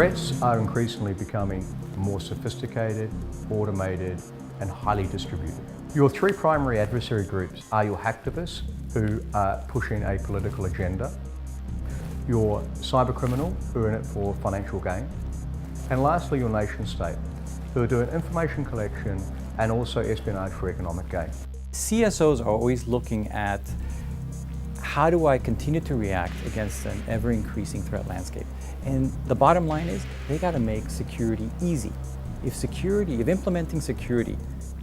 Threats are increasingly becoming more sophisticated, automated, and highly distributed. Your three primary adversary groups are your hacktivists, who are pushing a political agenda, your cybercriminal, who are in it for financial gain, and lastly your nation state, who are doing information collection and also espionage for economic gain. CSOs are always looking at how do I continue to react against an ever-increasing threat landscape. And the bottom line is they got to make security easy. If implementing security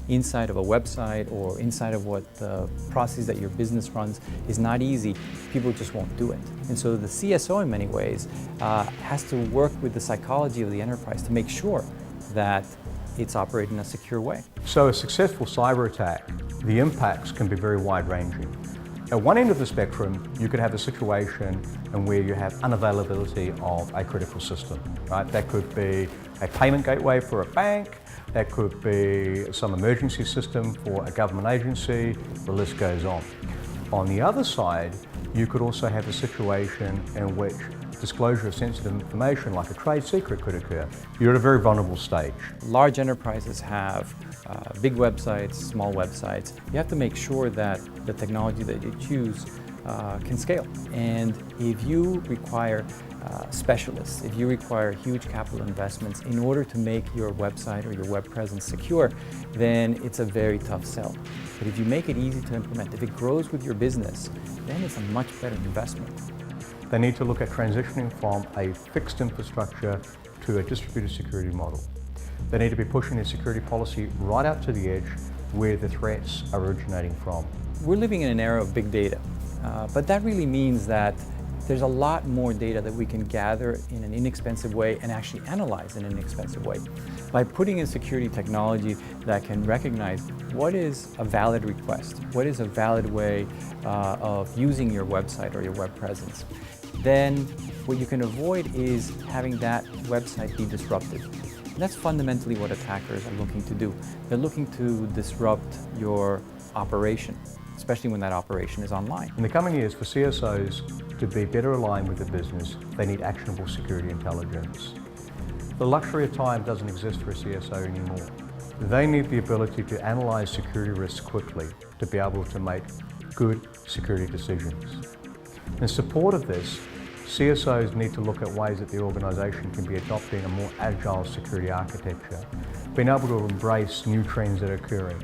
inside of a website or inside of what the process that your business runs is not easy, people just won't do it. And so the CSO in many ways has to work with the psychology of the enterprise to make sure that it's operating in a secure way. So a successful cyber attack, the impacts can be very wide-ranging. At one end of the spectrum, you could have a situation in where you have unavailability of a critical system, right? That could be a payment gateway for a bank, that could be some emergency system for a government agency, the list goes on. On the other side, you could also have a situation in which disclosure of sensitive information like a trade secret could occur. You're at a very vulnerable stage. Large enterprises have big websites, small websites. You have to make sure that the technology that you choose can scale. And if you require specialists, if you require huge capital investments in order to make your website or your web presence secure, then it's a very tough sell. But if you make it easy to implement, if it grows with your business, then it's a much better investment. They need to look at transitioning from a fixed infrastructure to a distributed security model. They need to be pushing their security policy right out to the edge where the threats are originating from. We're living in an era of big data, but that really means that there's a lot more data that we can gather in an inexpensive way and actually analyze in an inexpensive way. By putting in security technology that can recognize what is a valid request, what is a valid way of using your website or your web presence, then what you can avoid is having that website be disrupted. And that's fundamentally what attackers are looking to do. They're looking to disrupt your operation, especially when that operation is online. In the coming years, for CSOs to be better aligned with the business, they need actionable security intelligence. The luxury of time doesn't exist for a CSO anymore. They need the ability to analyze security risks quickly to be able to make good security decisions. In support of this, CSOs need to look at ways that the organisation can be adopting a more agile security architecture, being able to embrace new trends that are occurring,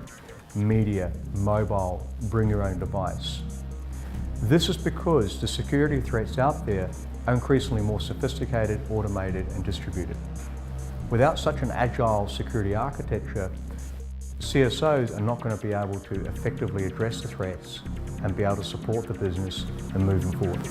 media, mobile, bring your own device. This is because the security threats out there are increasingly more sophisticated, automated and distributed. Without such an agile security architecture, CSOs are not going to be able to effectively address the threats and be able to support the business and move them forward.